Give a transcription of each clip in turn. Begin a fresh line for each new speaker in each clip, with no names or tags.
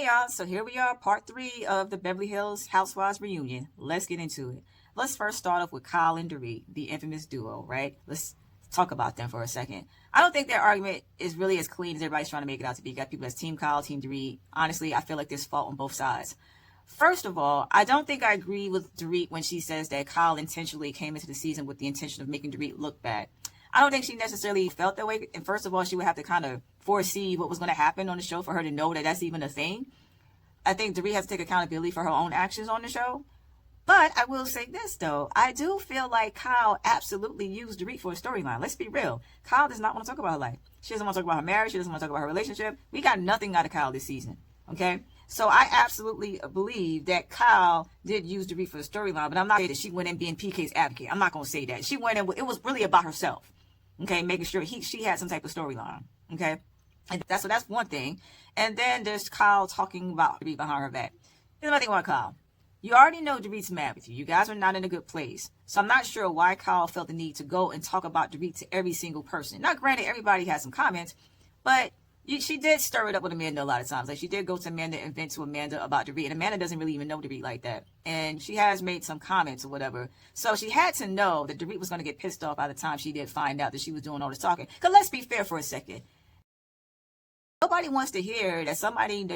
y'all. So here we are, part 3 of the Beverly Hills Housewives reunion. Let's get into it. Let's first start off with Kyle and Dorit, the infamous duo, right? Let's talk about them for a second. I don't think their argument is really as clean as everybody's trying to make it out to be. You got people that's Team Kyle, Team Dorit. Honestly, I feel like there's fault on both sides. First of all, I don't think I agree with Dorit when she says that Kyle intentionally came into the season with the intention of making Dorit look bad. I don't think she necessarily felt that way. And first of all, she would have to kind of foresee what was going to happen on the show for her to know that that's even a thing. I think Dorit has to take accountability for her own actions on the show. But I will say this, though. I do feel like Kyle absolutely used Dorit for a storyline. Let's be real. Kyle does not want to talk about her life. She doesn't want to talk about her marriage. She doesn't want to talk about her relationship. We got nothing out of Kyle this season. Okay? So I absolutely believe that Kyle did use Dorit for the storyline. But I'm not saying that she went in being PK's advocate. I'm not going to say that. She went in, it was really about herself. Okay, making sure she had some type of storyline. Okay, and that's one thing. And then there's Kyle talking about Dorit behind her back. Here's another thing about Kyle. You already know Dorit's mad with you. You guys are not in a good place. So I'm not sure why Kyle felt the need to go and talk about Dorit to every single person. Now, granted, everybody has some comments, but she did stir it up with Amanda a lot of times. Like, she did go to Amanda and vent to Amanda about Dorit. And Amanda doesn't really even know Dorit like that. And she has made some comments or whatever. So she had to know that Dorit was going to get pissed off by the time she did find out that she was doing all this talking. Because let's be fair for a second. Nobody wants to hear that somebody,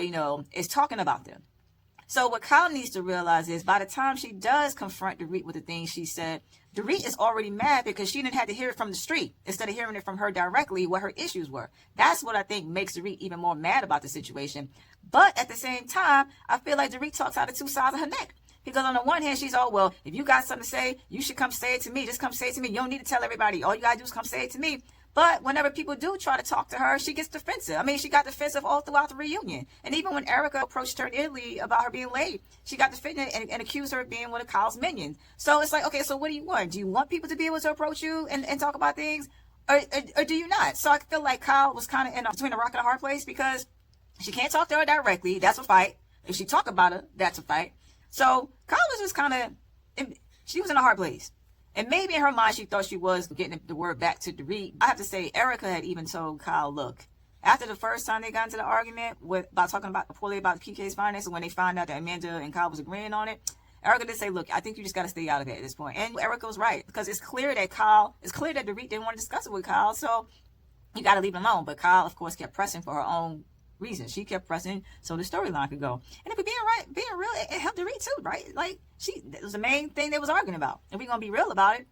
is talking about them. So what Kyle needs to realize is by the time she does confront Dorit with the things she said, Dorit is already mad because she didn't have to hear it from the street instead of hearing it from her directly what her issues were. That's what I think makes Dorit even more mad about the situation. But at the same time, I feel like Dorit talks out of two sides of her neck. Because on the one hand, she's, well, if you got something to say, you should come say it to me. Just come say it to me. You don't need to tell everybody. All you got to do is come say it to me. But whenever people do try to talk to her, she gets defensive. I mean, she got defensive all throughout the reunion. And even when Erika approached her in Italy about her being late, she got defensive and accused her of being one of Kyle's minions. So it's like, okay, so what do you want? Do you want people to be able to approach you and talk about things? Or do you not? So I feel like Kyle was kind of in between a rock and a hard place because she can't talk to her directly. That's a fight. If she talk about her, that's a fight. So Kyle was just she was in a hard place. And maybe in her mind, she thought she was getting the word back to Dorit. I have to say, Erika had even told Kyle, look, after the first time they got into the argument about talking poorly about PK's finances, when they found out that Amanda and Kyle was agreeing on it, Erika did say, look, I think you just got to stay out of it at this point. And Erika was right, because it's clear that Dorit didn't want to discuss it with Kyle, so you got to leave it alone. But Kyle, of course, kept pressing for her own reasons. She kept pressing so the storyline could go. And if we're being real, it helped Dorit too, right? Like, that was the main thing they was arguing about. And we're going to be real about it.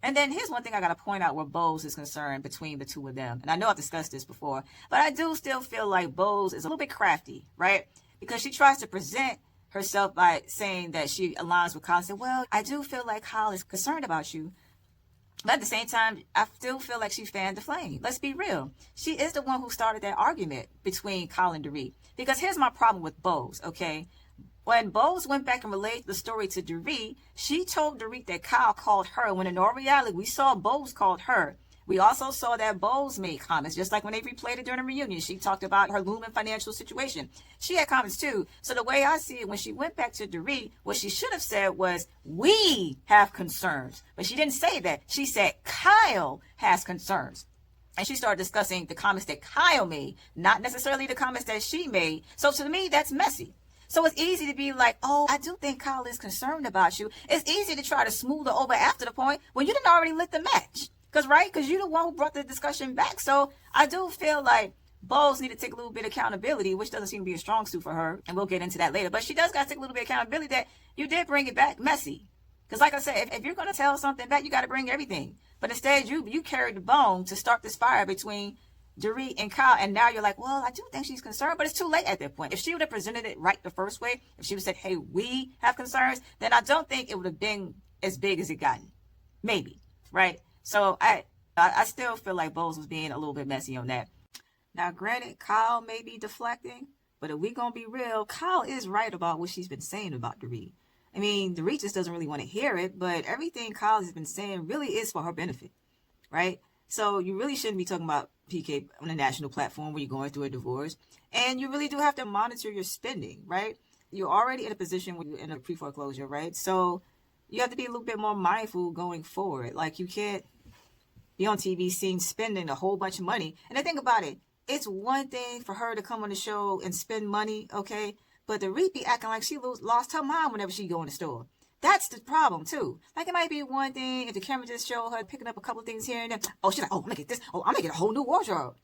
And then here's one thing I got to point out where Bose is concerned between the two of them. And I know I've discussed this before, but I do still feel like Bose is a little bit crafty, right? Because she tries to present herself by saying that she aligns with Kyle and said, well, I do feel like Kyle is concerned about you. But at the same time, I still feel like she fanned the flame. Let's be real. She is the one who started that argument between Kyle and Dorit. Because here's my problem with Bose, okay? When Bose went back and relayed the story to Dorit, she told Dorit that Kyle called her, when in all reality, we saw Bose called her. We also saw that Bose made comments, just like when they replayed it during the reunion. She talked about her looming financial situation. She had comments too. So the way I see it, when she went back to Dorit, what she should have said was, we have concerns. But she didn't say that. She said, Kyle has concerns. And she started discussing the comments that Kyle made, not necessarily the comments that she made. So to me, that's messy. So it's easy to be like, oh, I do think Kyle is concerned about you. It's easy to try to smooth it over after the point when you didn't already lit the match. Because you're the one who brought the discussion back. So I do feel like Bose need to take a little bit of accountability, which doesn't seem to be a strong suit for her. And we'll get into that later. But she does got to take a little bit of accountability that you did bring it back messy. Because like I said, if you're going to tell something back, you got to bring everything. But instead, you carried the bone to start this fire between Dorit and Kyle. And now you're like, well, I do think she's concerned. But it's too late at that point. If she would have presented it right the first way, if she would have said, hey, we have concerns, then I don't think it would have been as big as it gotten. Maybe. Right? So I still feel like Bose was being a little bit messy on that. Now, granted, Kyle may be deflecting, but if we gonna be real, Kyle is right about what she's been saying about Dorit. I mean, Dorit just doesn't really want to hear it, but everything Kyle has been saying really is for her benefit, right? So you really shouldn't be talking about PK on a national platform where you're going through a divorce, and you really do have to monitor your spending, right? You're already in a position where you're in a pre-foreclosure, right? So you have to be a little bit more mindful going forward. Like, you can't be on TV seen spending a whole bunch of money. And I think about it, it's one thing for her to come on the show and spend money, okay? But Dorit be acting like she lost her mind whenever she go in the store. That's the problem too. Like, it might be one thing if the camera just show her picking up a couple things here and there. Oh, she's like, oh, I'm gonna get this. Oh, I'm gonna get a whole new wardrobe.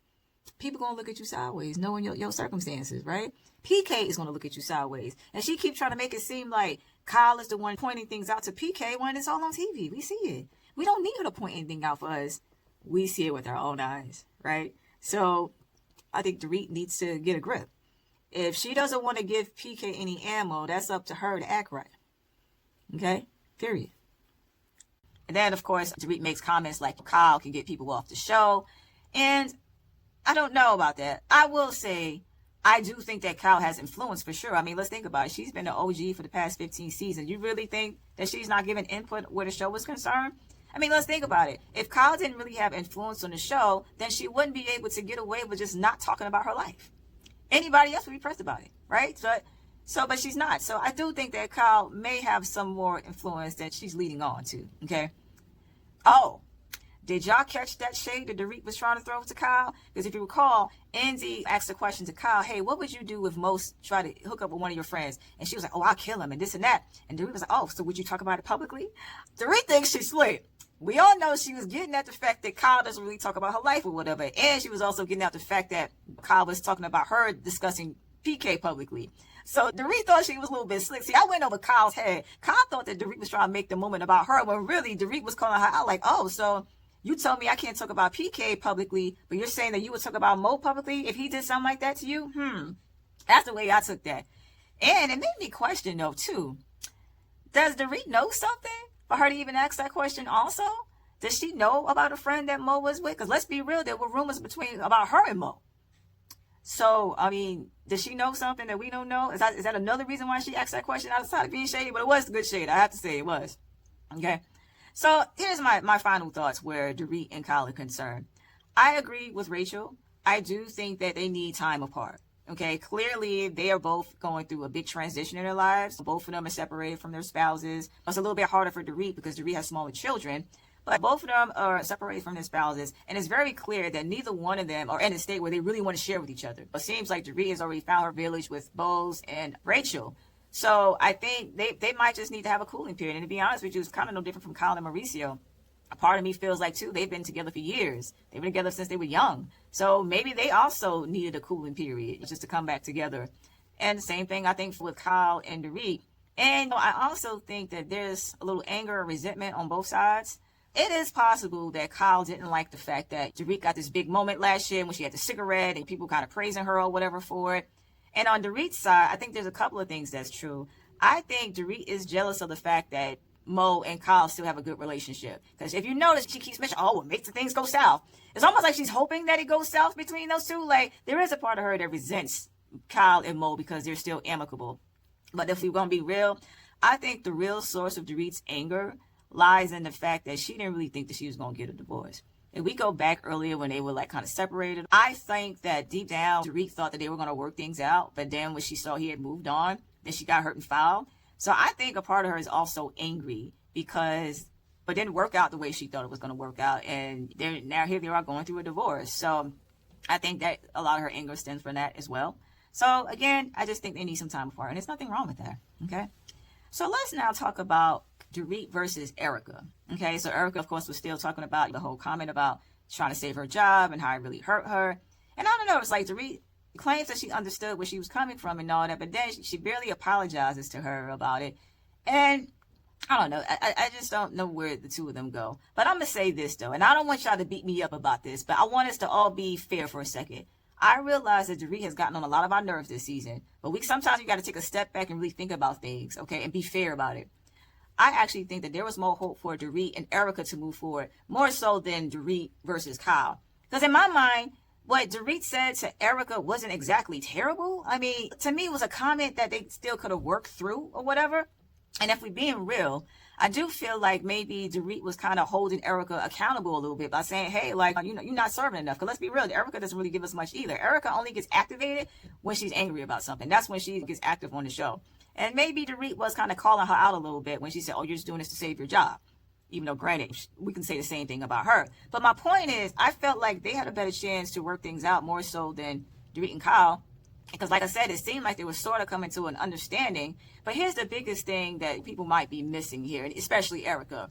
People gonna look at you sideways, knowing your circumstances, right? PK is gonna look at you sideways. And she keeps trying to make it seem like Kyle is the one pointing things out to PK when it's all on TV. We see it. We don't need her to point anything out for us. We see it with our own eyes, right? So I think Dorit needs to get a grip. If she doesn't want to give PK any ammo, that's up to her to act right. Okay? Period. And then, of course, Dorit makes comments like Kyle can get people off the show. And I don't know about that. I will say, I do think that Kyle has influence for sure. I mean, let's think about it. She's been the OG for the past 15 seasons. You really think that she's not giving input where the show was concerned? I mean, let's think about it. If Kyle didn't really have influence on the show, then she wouldn't be able to get away with just not talking about her life. Anybody else would be pressed about it, right? But she's not. So I do think that Kyle may have some more influence that she's leading on to, okay? Oh, did y'all catch that shade that Dorit was trying to throw to Kyle? Because if you recall, Andy asked a question to Kyle, hey, what would you do if Most tried to hook up with one of your friends? And she was like, oh, I'll kill him and this and that. And Dorit was like, oh, so would you talk about it publicly? Dorit thinks she's slick. We all know she was getting at the fact that Kyle doesn't really talk about her life or whatever. And she was also getting at the fact that Kyle was talking about her discussing PK publicly. So Dorit thought she was a little bit slick. See, I went over Kyle's head. Kyle thought that Dorit was trying to make the moment about her, when really Dorit was calling her out like, oh, so you told me I can't talk about PK publicly, but you're saying that you would talk about Mo publicly if he did something like that to you? That's the way I took that. And it made me question, though, too. Does Dorit know something for her to even ask that question also? Does she know about a friend that Mo was with? Because let's be real, there were rumors about her and Mo. So, I mean, does she know something that we don't know? Is that another reason why she asked that question outside of being shady? But it was good shade. I have to say it was. Okay. So here's my final thoughts where Dorit and Kyle are concerned. I agree with Rachel. I do think that they need time apart. Okay. Clearly, they are both going through a big transition in their lives. Both of them are separated from their spouses. It's a little bit harder for Dorit because Dorit has smaller children. But both of them are separated from their spouses, and it's very clear that neither one of them are in a state where they really want to share with each other. It seems like Dorit has already found her village with Bose and Rachel. So I think they might just need to have a cooling period. And to be honest with you, it's kind of no different from Kyle and Mauricio. A part of me feels like, too, they've been together for years. They've been together since they were young. So maybe they also needed a cooling period just to come back together. And the same thing, I think, with Kyle and Dorit. And I also think that there's a little anger or resentment on both sides. It is possible that Kyle didn't like the fact that Dorit got this big moment last year when she had the cigarette and people kind of praising her or whatever for it. And on Dorit's side, I think there's a couple of things that's true. I think Dorit is jealous of the fact that Mo and Kyle still have a good relationship. Because if you notice, she keeps mentioning, oh, what makes the things go south? It's almost like she's hoping that it goes south between those two. Like, there is a part of her that resents Kyle and Mo because they're still amicable. But if we're going to be real, I think the real source of Dorit's anger lies in the fact that she didn't really think that she was going to get a divorce. If we go back earlier when they were like kind of separated, I think that deep down, Dorit thought that they were going to work things out. But then when she saw he had moved on, then she got hurt and foul. So I think a part of her is also angry but didn't work out the way she thought it was going to work out. And now here they are going through a divorce. So I think that a lot of her anger stems from that as well. So again, I just think they need some time apart. And there's nothing wrong with that. Okay. So let's now talk about Dorit versus Erica. Okay, so Erica, of course, was still talking about the whole comment about trying to save her job and how it really hurt her. And I don't know, it's like Dorit claims that she understood where she was coming from and all that, but then she barely apologizes to her about it. And I don't know, I just don't know where the two of them go. But I'm going to say this, though, and I don't want y'all to beat me up about this, but I want us to all be fair for a second. I realize that Dorit has gotten on a lot of our nerves this season, but sometimes we got to take a step back and really think about things, okay, and be fair about it. I actually think that there was more hope for Dorit and Erica to move forward, more so than Dorit versus Kyle. Because in my mind, what Dorit said to Erica wasn't exactly terrible. I mean, to me, it was a comment that they still could have worked through or whatever. And if we're being real, I do feel like maybe Dorit was kind of holding Erica accountable a little bit by saying, hey, like, you're not serving enough. Because let's be real, Erica doesn't really give us much either. Erica only gets activated when she's angry about something. That's when she gets active on the show. And maybe Dorit was kind of calling her out a little bit when she said, oh, you're just doing this to save your job. Even though, granted, we can say the same thing about her. But my point is, I felt like they had a better chance to work things out more so than Dorit and Kyle. Because like I said, it seemed like they were sort of coming to an understanding. But here's the biggest thing that people might be missing here, especially Erika.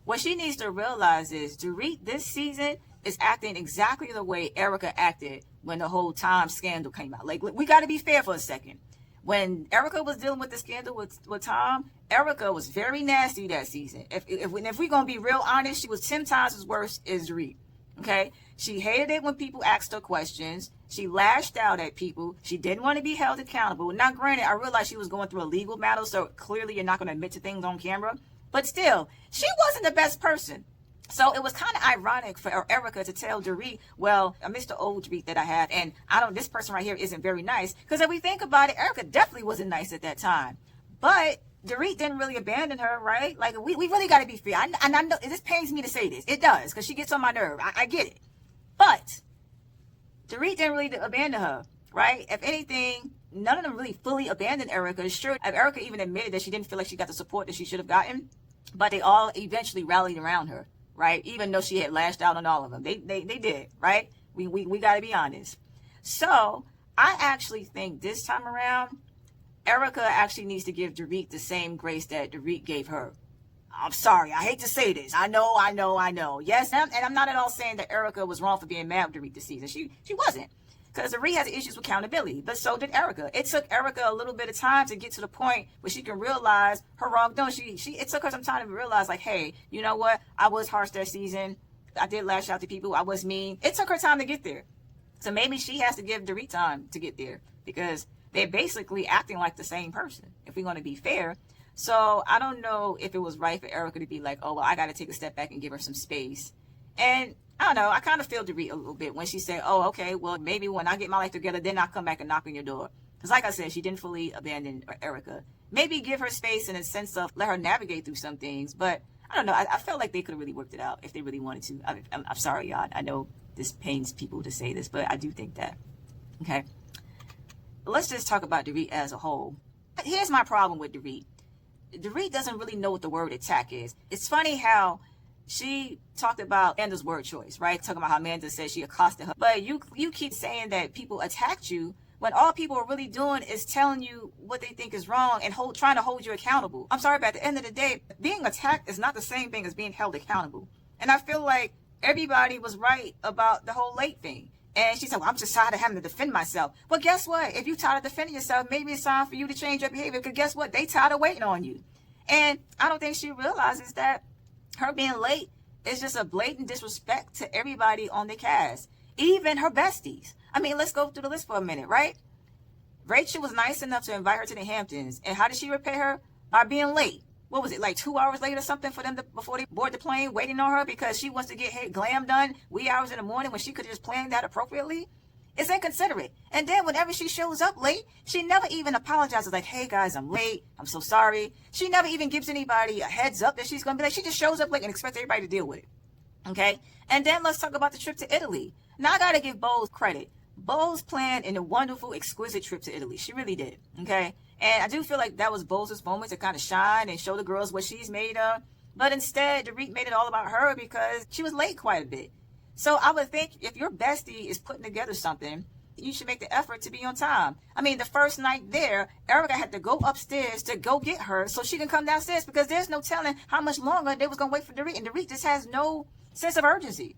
What she needs to realize is Dorit this season is acting exactly the way Erika acted when the whole Tom scandal came out. Like, we got to be fair for a second. When Erika was dealing with the scandal with Tom, Erika was very nasty that season. If we're going to be real honest, she was 10 times as worse as Dorit. Okay? She hated it when people asked her questions. She lashed out at people. She didn't want to be held accountable. Now, granted, I realized she was going through a legal battle, so clearly you're not going to admit to things on camera. But still, she wasn't the best person. So it was kind of ironic for Erika to tell Dorit, well, I miss the old Dorit that I had, and this person right here isn't very nice. Because if we think about it, Erika definitely wasn't nice at that time. But Dorit didn't really abandon her, right? Like, we really got to be fair. And I know this pains me to say this. It does, because she gets on my nerve. I get it. But Dorit didn't really abandon her, right? If anything, none of them really fully abandoned Erika. Sure, Erika even admitted that she didn't feel like she got the support that she should have gotten, but they all eventually rallied around her, right? Even though she had lashed out on all of them. They did, right? We got to be honest. So I actually think this time around, Erika actually needs to give Dorit the same grace that Dorit gave her. I'm sorry, I hate to say this. I know. Yes, and I'm not at all saying that Erika was wrong for being mad with Dorit this season. She wasn't. Because Dorit has issues with accountability, but so did Erika. It took Erika a little bit of time to get to the point where she can realize her wrongdoing. It took her some time to realize, like, hey, you know what? I was harsh that season. I did lash out to people. I was mean. It took her time to get there. So maybe she has to give Dorit time to get there, because they're basically acting like the same person, if we're going to be fair. So I don't know if it was right for Erika to be like, oh, well, I got to take a step back and give her some space. And I don't know, I kind of feel Dorit a little bit when she said, oh, okay, well, maybe when I get my life together, then I'll come back and knock on your door. Because like I said, she didn't fully abandon Erika. Maybe give her space in a sense of let her navigate through some things. But I don't know, I felt like they could have really worked it out if they really wanted to. I'm sorry, y'all. I know this pains people to say this, but I do think that. Okay. Let's just talk about Dorit as a whole. Here's my problem with Dorit. Dorit doesn't really know what the word attack is. It's funny how she talked about Amanda's word choice, right? Talking about how Amanda said she accosted her. But you keep saying that people attacked you when all people are really doing is telling you what they think is wrong and trying to hold you accountable. I'm sorry, but at the end of the day, being attacked is not the same thing as being held accountable. And I feel like everybody was right about the whole late thing. And she said, well, I'm just tired of having to defend myself. Well, guess what? If you're tired of defending yourself, maybe it's time for you to change your behavior. Because guess what? They tired of waiting on you. And I don't think she realizes that her being late is just a blatant disrespect to everybody on the cast. Even her besties. I mean, let's go through the list for a minute, right? Rachel was nice enough to invite her to the Hamptons. And how did she repay her? By being late. What was it, like 2 hours late or something for them before they board the plane, waiting on her because she wants to get her glam done wee hours in the morning when she could have just planned that appropriately? It's inconsiderate. And then whenever she shows up late, she never even apologizes like, hey guys, I'm late. I'm so sorry. She never even gives anybody a heads up that she's going to be late. She just shows up late and expects everybody to deal with it. Okay? And then let's talk about the trip to Italy. Now I got to give Bose credit. Bose planned a wonderful, exquisite trip to Italy. She really did. Okay? And I do feel like that was Bose's moment to kind of shine and show the girls what she's made of. But instead, Dorit made it all about her because she was late quite a bit. So I would think if your bestie is putting together something, you should make the effort to be on time. I mean, the first night there, Erika had to go upstairs to go get her so she can come downstairs because there's no telling how much longer they was going to wait for Dorit. And Dorit just has no sense of urgency.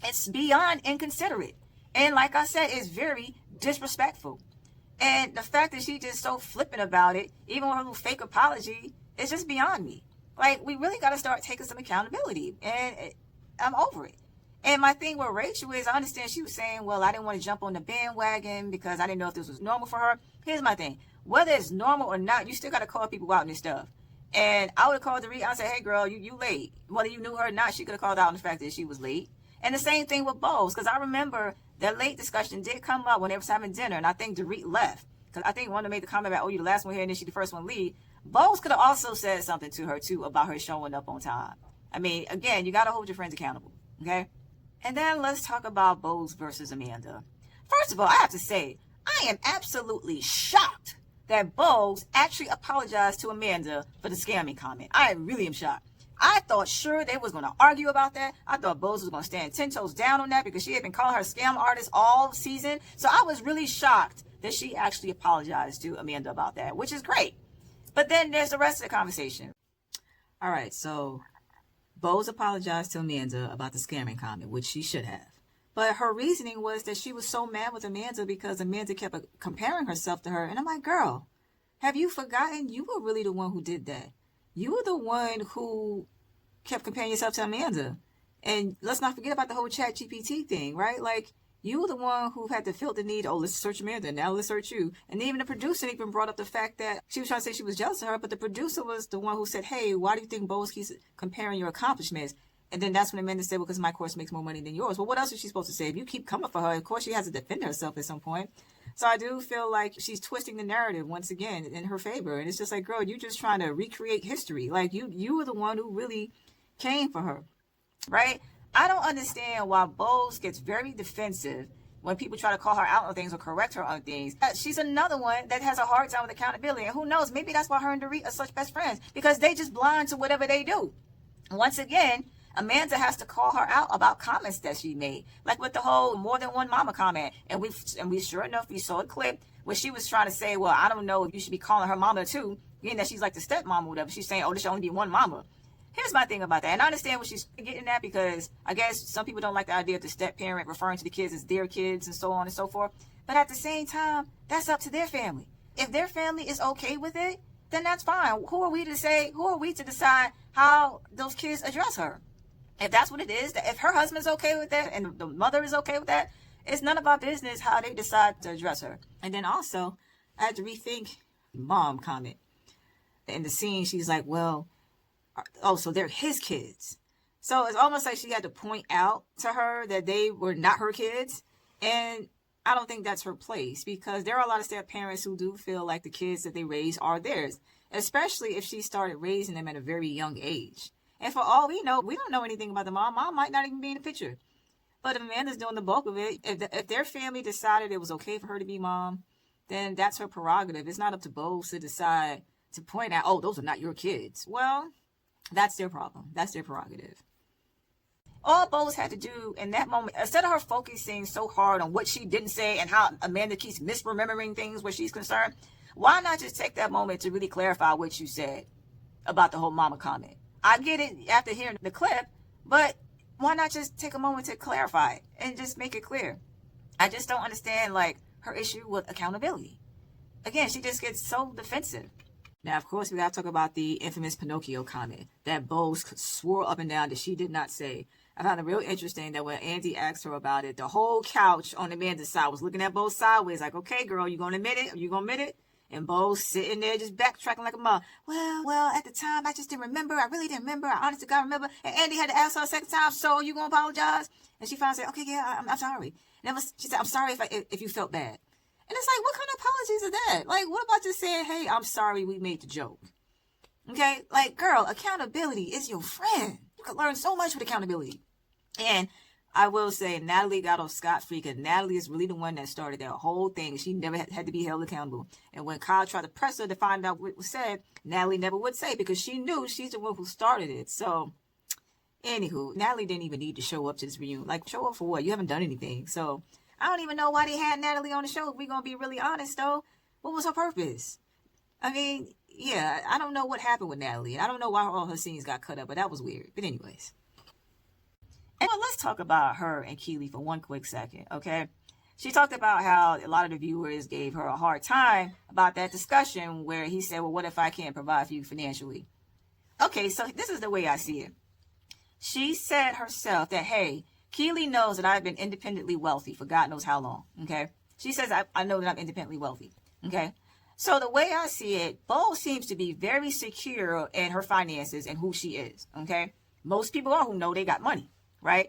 It's beyond inconsiderate. And like I said, it's very disrespectful. And the fact that she's just so flippant about it, even with her little fake apology, is just beyond me. Like, we really got to start taking some accountability. And I'm over it. And my thing with Rachel is, I understand she was saying, well, I didn't want to jump on the bandwagon because I didn't know if this was normal for her. Here's my thing. Whether it's normal or not, you still got to call people out on this stuff. And I would have called Dorit. I said, hey, girl, you late. Whether you knew her or not, she could have called out on the fact that she was late. And the same thing with Bose, because I remember that late discussion did come up when they was having dinner, and I think Dorit left. Because I think one of them made the comment about, oh, you the last one here, and then she the first one leave. Bose could have also said something to her, too, about her showing up on time. I mean, again, you got to hold your friends accountable, okay? And then let's talk about Bose versus Amanda. First of all, I have to say, I am absolutely shocked that Bose actually apologized to Amanda for the scamming comment. I really am shocked. I thought sure they was going to argue about that. I thought Bose was going to stand 10 toes down on that because she had been calling her scam artist all season. So I was really shocked that she actually apologized to Amanda about that, which is great. But then there's the rest of the conversation. All right, so Bose apologized to Amanda about the scamming comment, which she should have. But her reasoning was that she was so mad with Amanda because Amanda kept comparing herself to her. And I'm like, girl, have you forgotten? You were really the one who did that. You were the one who kept comparing yourself to Amanda. And let's not forget about the whole chat GPT thing, right? Like, you were the one who had to feel the need, oh, let's search Amanda, now let's search you. And even the producer even brought up the fact that she was trying to say she was jealous of her, but the producer was the one who said, hey, why do you think Bose keeps comparing your accomplishments? And then that's when Amanda said, well, because my course makes more money than yours. Well, what else is she supposed to say? If you keep coming for her, of course she has to defend herself at some point. So I do feel like she's twisting the narrative once again in her favor. And it's just like, girl, you're just trying to recreate history. Like, you were the one who really came for her, right? I don't understand why Bose gets very defensive when people try to call her out on things or correct her on things. She's another one that has a hard time with accountability. And who knows, maybe that's why her and Dorit are such best friends, because they just blind to whatever they do. Once again, Amanda has to call her out about comments that she made, like with the whole more than one mama comment. And we sure enough, we saw a clip where she was trying to say, well, I don't know if you should be calling her mama too, being that she's like the stepmom or whatever. She's saying, oh, there should only be one mama. Here's my thing about that. And I understand what she's getting at, because I guess some people don't like the idea of the step parent referring to the kids as their kids and so on and so forth. But at the same time, that's up to their family. If their family is okay with it, then that's fine. Who are we to decide how those kids address her? If that's what it is, if her husband's okay with that and the mother is okay with that, it's none of our business how they decide to address her. And then also, I had to rethink mom comment. In the scene, she's like, well, oh, so they're his kids. So it's almost like she had to point out to her that they were not her kids. And I don't think that's her place, because there are a lot of step parents who do feel like the kids that they raise are theirs, especially if she started raising them at a very young age. And for all we know, we don't know anything about the mom. Mom might not even be in the picture. But if Amanda's doing the bulk of it, if their family decided it was okay for her to be mom, then that's her prerogative. It's not up to Bose to decide to point out, oh, those are not your kids. Well, that's their problem. That's their prerogative. All Bose had to do in that moment, instead of her focusing so hard on what she didn't say and how Amanda keeps misremembering things where she's concerned, why not just take that moment to really clarify what you said about the whole mama comment? I get it after hearing the clip, but why not just take a moment to clarify it and just make it clear? I just don't understand, like, her issue with accountability. Again, she just gets so defensive. Now, of course, we got to talk about the infamous Pinocchio comment that Bose swore up and down that she did not say. I found it real interesting that when Andy asked her about it, the whole couch on Amanda's side was looking at Bose sideways, like, okay, girl, you gonna admit it? Are you gonna admit it? And Bose sitting there just backtracking like a mom. Well, at the time, I just didn't remember. I really didn't remember. I honestly can't remember. And Andy had to ask her a second time, so you gonna apologize? And she finally said, okay, yeah, I'm sorry. And she said, I'm sorry if you felt bad. And it's like, what kind of apologies are that? Like, what about just saying, hey, I'm sorry we made the joke? Okay? Like, girl, accountability is your friend. You can learn so much with accountability. And I will say, Natalie got off scot-free, because Natalie is really the one that started that whole thing. She never had to be held accountable. And when Kyle tried to press her to find out what was said, Natalie never would say, because she knew she's the one who started it. So, anywho, Natalie didn't even need to show up to this reunion. Like, show up for what? You haven't done anything. So, I don't even know why they had Natalie on the show. If we're going to be really honest, though, what was her purpose? I mean, yeah, I don't know what happened with Natalie. And I don't know why all her scenes got cut up, but that was weird. But anyways. And let's talk about her and Keely for one quick second, okay? She talked about how a lot of the viewers gave her a hard time about that discussion where he said, well, what if I can't provide for you financially? Okay, so this is the way I see it. She said herself that, hey, Keely knows that I've been independently wealthy for God knows how long, okay? She says, I know that I'm independently wealthy, okay? So the way I see it, Bose seems to be very secure in her finances and who she is, okay? Most people are who know they got money, right?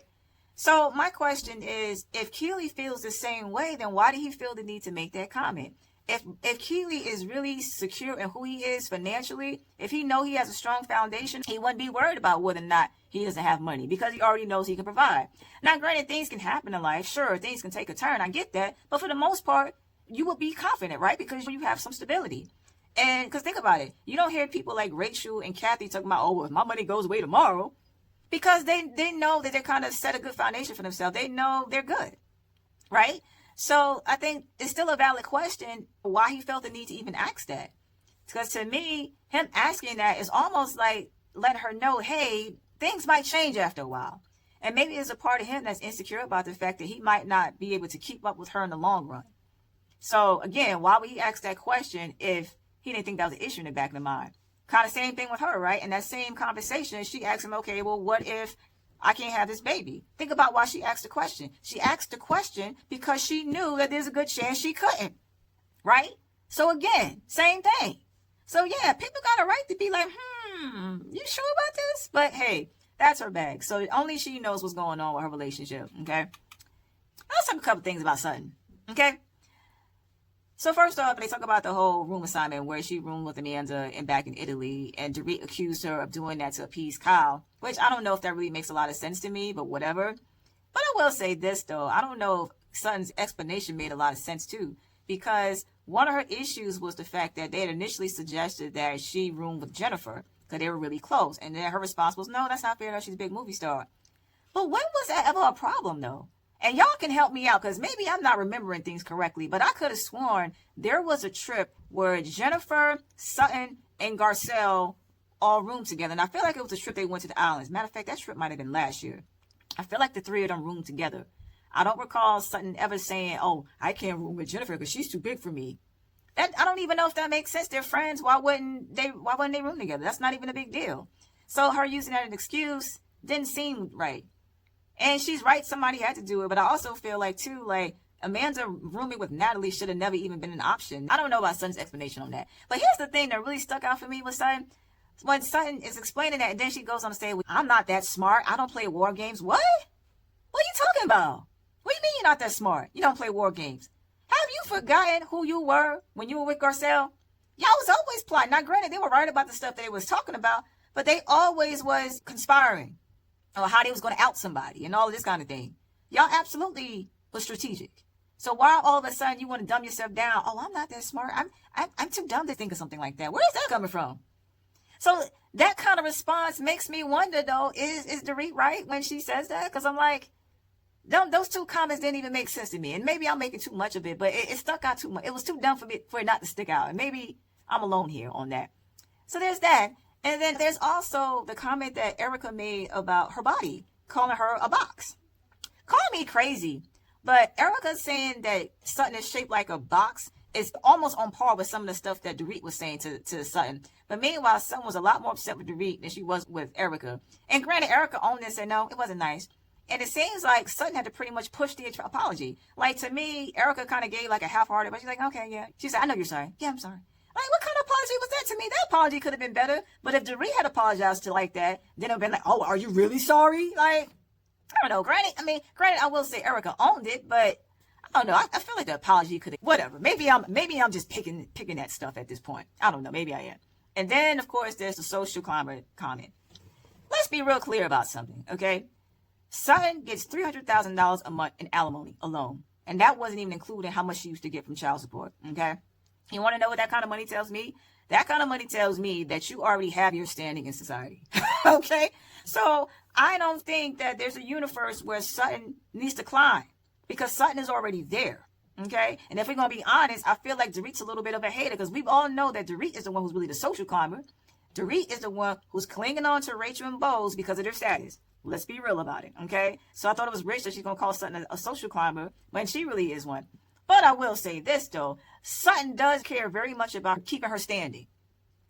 So my question is, if Keely feels the same way, then why did he feel the need to make that comment? If Keely is really secure in who he is financially, if he know he has a strong foundation, he wouldn't be worried about whether or not he doesn't have money, because he already knows he can provide. Now, granted, things can happen in life. Sure, things can take a turn. I get that. But for the most part, you would be confident, right? Because you have some stability. And because think about it. You don't hear people like Rachel and Kathy talking about, oh, well, if my money goes away tomorrow, because they know that they're kind of set a good foundation for themselves. They know they're good, right? So I think it's still a valid question why he felt the need to even ask that. Because to me, him asking that is almost like letting her know, hey, things might change after a while. And maybe there's a part of him that's insecure about the fact that he might not be able to keep up with her in the long run. So again, why would he ask that question if he didn't think that was an issue in the back of the mind? Kind of same thing with her, right? In that same conversation, she asked him, okay, well, what if I can't have this baby? Think about why she asked the question. She asked the question because she knew that there's a good chance she couldn't, right? So again, same thing. So yeah, people got a right to be like, you sure about this? But hey, that's her bag. So only she knows what's going on with her relationship, okay? Let's talk a couple things about Sutton, okay? So first off, they talk about the whole room assignment where she roomed with Amanda and back in Italy, and Dorit accused her of doing that to appease Kyle, which I don't know if that really makes a lot of sense to me, but whatever. But I will say this, though. I don't know if Sutton's explanation made a lot of sense, too, because one of her issues was the fact that they had initially suggested that she roomed with Jennifer because they were really close, and then her response was, no, that's not fair enough. She's a big movie star. But when was that ever a problem, though? And y'all can help me out because maybe I'm not remembering things correctly, but I could have sworn there was a trip where Jennifer, Sutton, and Garcelle all roomed together. And I feel like it was a trip they went to the islands. Matter of fact, that trip might have been last year. I feel like the three of them roomed together. I don't recall Sutton ever saying, oh, I can't room with Jennifer because she's too big for me. I don't even know if that makes sense. They're friends. Why wouldn't they room together? That's not even a big deal. So her using that as an excuse didn't seem right. And she's right, somebody had to do it. But I also feel like, too, like, Amanda rooming with Natalie should have never even been an option. I don't know about Sutton's explanation on that. But here's the thing that really stuck out for me with Sutton. When Sutton is explaining that, and then she goes on to say, I'm not that smart. I don't play war games. What? What are you talking about? What do you mean you're not that smart? You don't play war games. Have you forgotten who you were when you were with Garcelle? Y'all was always plotting. Now, granted, they were right about the stuff that they was talking about, but they always was conspiring. Or how they was going to out somebody and all of this kind of thing. Y'all absolutely was strategic. So why all of a sudden you want to dumb yourself down? Oh, I'm not that smart. I'm too dumb to think of something like that. Where is that coming from? So that kind of response makes me wonder, though, is Dorit right when she says that? Because I'm like, those two comments didn't even make sense to me. And maybe I'm making too much of it, but it stuck out too much. It was too dumb for it not to stick out. And maybe I'm alone here on that. So there's that. And then there's also the comment that Erika made about her body, calling her a box. Call me crazy, but Erika saying that Sutton is shaped like a box is almost on par with some of the stuff that Dorit was saying to Sutton. But meanwhile, Sutton was a lot more upset with Dorit than she was with Erika. And granted, Erika owned it and said, no, it wasn't nice. And it seems like Sutton had to pretty much push the apology. Like, to me, Erika kind of gave like a half-hearted, but she's like, okay, yeah. She said, I know you're sorry. Yeah, I'm sorry. Like, what kind of apology was that to me? That apology could have been better. But if Dorit had apologized to like that, then it would have been like, oh, are you really sorry? Like, I don't know. Granted, I will say Erika owned it, but I don't know. I feel like the apology could have, whatever. Maybe I'm just picking that stuff at this point. I don't know. Maybe I am. And then, of course, there's the social climber comment. Let's be real clear about something, okay? Sutton gets $300,000 a month in alimony alone. And that wasn't even including how much she used to get from child support, okay? You want to know what that kind of money tells me? That kind of money tells me that you already have your standing in society. Okay? So I don't think that there's a universe where Sutton needs to climb because Sutton is already there. Okay? And if we're going to be honest, I feel like Dorit's a little bit of a hater because we all know that Dorit is the one who's really the social climber. Dorit is the one who's clinging on to Rachel and Bose because of their status. Let's be real about it. Okay? So I thought it was rich that she's going to call Sutton a social climber when she really is one. But I will say this, though. Sutton does care very much about keeping her standing.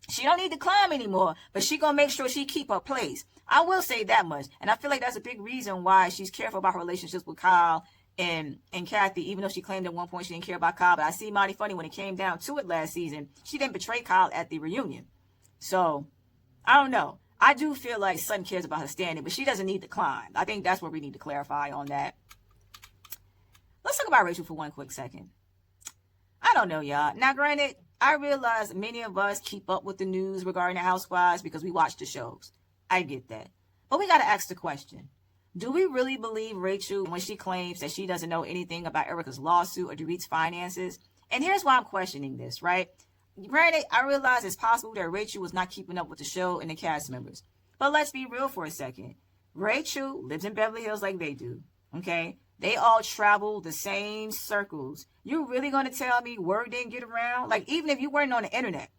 She don't need to climb anymore, but she going to make sure she keep her place. I will say that much. And I feel like that's a big reason why she's careful about her relationships with Kyle and Kathy, even though she claimed at one point she didn't care about Kyle. But I see mighty funny when it came down to it last season, she didn't betray Kyle at the reunion. So, I don't know. I do feel like Sutton cares about her standing, but she doesn't need to climb. I think that's what we need to clarify on that. Let's talk about Rachel for one quick second. I don't know, y'all. Now, granted, I realize many of us keep up with the news regarding the housewives because we watch the shows. I get that. But we got to ask the question. Do we really believe Rachel when she claims that she doesn't know anything about Erika's lawsuit or Dorit's finances? And here's why I'm questioning this, right? Granted, I realize it's possible that Rachel was not keeping up with the show and the cast members. But let's be real for a second. Rachel lives in Beverly Hills like they do, okay? They all travel the same circles. You really going to tell me word didn't get around? Like, even if you weren't on the internet,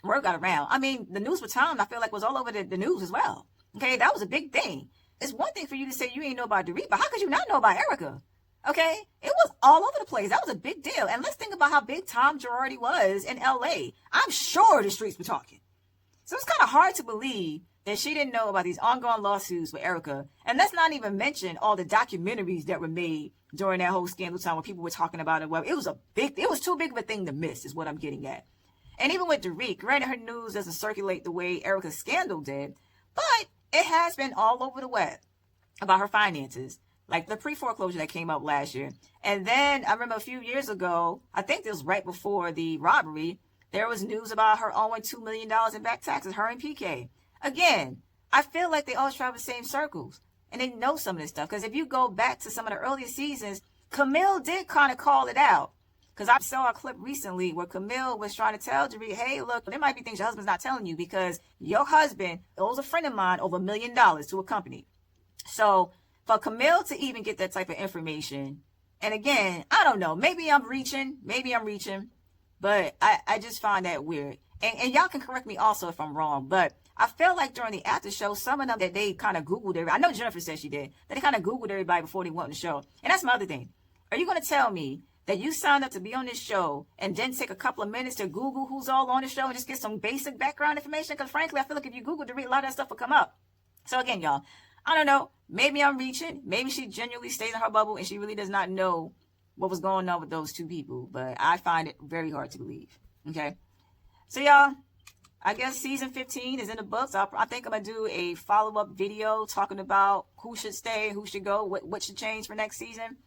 word got around. I mean, the news with Tom, I feel like, was all over the news as well. Okay, that was a big thing. It's one thing for you to say you ain't know about Dorit, but how could you not know about Erika? Okay, it was all over the place. That was a big deal. And let's think about how big Tom Girardi was in LA. I'm sure the streets were talking. So it's kind of hard to believe that she didn't know about these ongoing lawsuits with Erika. And let's not even mention all the documentaries that were made during that whole scandal time when people were talking about it. Well, it was too big of a thing to miss, is what I'm getting at. And even with Dorit, granted, her news doesn't circulate the way Erika's scandal did, but it has been all over the web about her finances, like the pre-foreclosure that came up last year. And then I remember a few years ago, I think this was right before the robbery, there was news about her owing $2 million in back taxes, her and PK. Again, I feel like they all travel the same circles and they know some of this stuff. Because if you go back to some of the earlier seasons, Camille did kind of call it out. Because I saw a clip recently where Camille was trying to tell Dorit, hey, look, there might be things your husband's not telling you because your husband owes a friend of mine over $1 million to a company. So for Camille to even get that type of information, and again, I don't know, maybe I'm reaching, but I just find that weird. And y'all can correct me also if I'm wrong, but I felt like during the after show, some of them that they kind of Googled everybody. I know Jennifer said she did, that they kind of Googled everybody before they went on the show. And that's my other thing. Are you going to tell me that you signed up to be on this show and then take a couple of minutes to Google who's all on the show and just get some basic background information? Because frankly, I feel like if you Google Dorit, a lot of that stuff will come up. So again, y'all, I don't know. Maybe I'm reaching. Maybe she genuinely stays in her bubble and she really does not know what was going on with those two people. But I find it very hard to believe. Okay. So y'all, I guess season 15 is in the books. I think I'm going to do a follow-up video talking about who should stay, who should go, what should change for next season.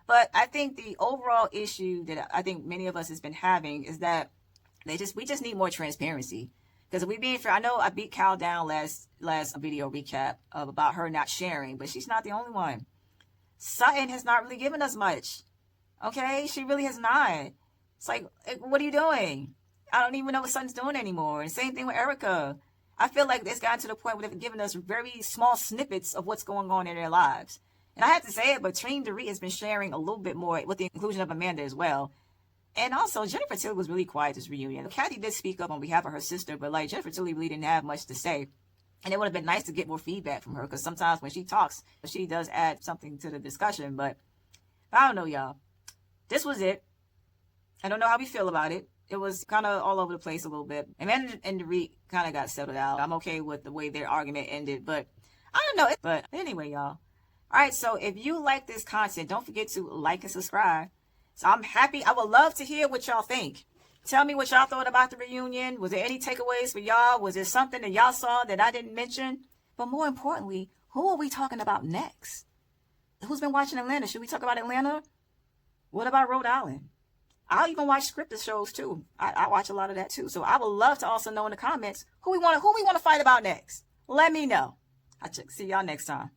But I think the overall issue that I think many of us has been having is that we just need more transparency. Because if we being fair, I know I beat Kyle down last video recap about her not sharing, but she's not the only one. Sutton has not really given us much. Okay, she really has not. It's like, what are you doing? I don't even know what Sutton's doing anymore. And same thing with Erika. I feel like it's gotten to the point where they've given us very small snippets of what's going on in their lives. And I have to say it, but Katrina Dorit has been sharing a little bit more with the inclusion of Amanda as well. And also, Jennifer Tilly was really quiet this reunion. Kathy did speak up on behalf of her sister, but like Jennifer Tilly really didn't have much to say. And it would have been nice to get more feedback from her because sometimes when she talks, she does add something to the discussion. But I don't know, y'all. This was it. I don't know how we feel about it. It was kind of all over the place a little bit. Amanda and Dorit kind of got settled out. I'm okay with the way their argument ended, but I don't know. But anyway, y'all. All right, so if you like this content, don't forget to like and subscribe. So I'm happy. I would love to hear what y'all think. Tell me what y'all thought about the reunion. Was there any takeaways for y'all? Was there something that y'all saw that I didn't mention? But more importantly, who are we talking about next? Who's been watching Atlanta? Should we talk about Atlanta? What about Rhode Island? I'll even watch scripted shows too. I watch a lot of that too. So I would love to also know in the comments who we want to fight about next. Let me know. I'll see y'all next time.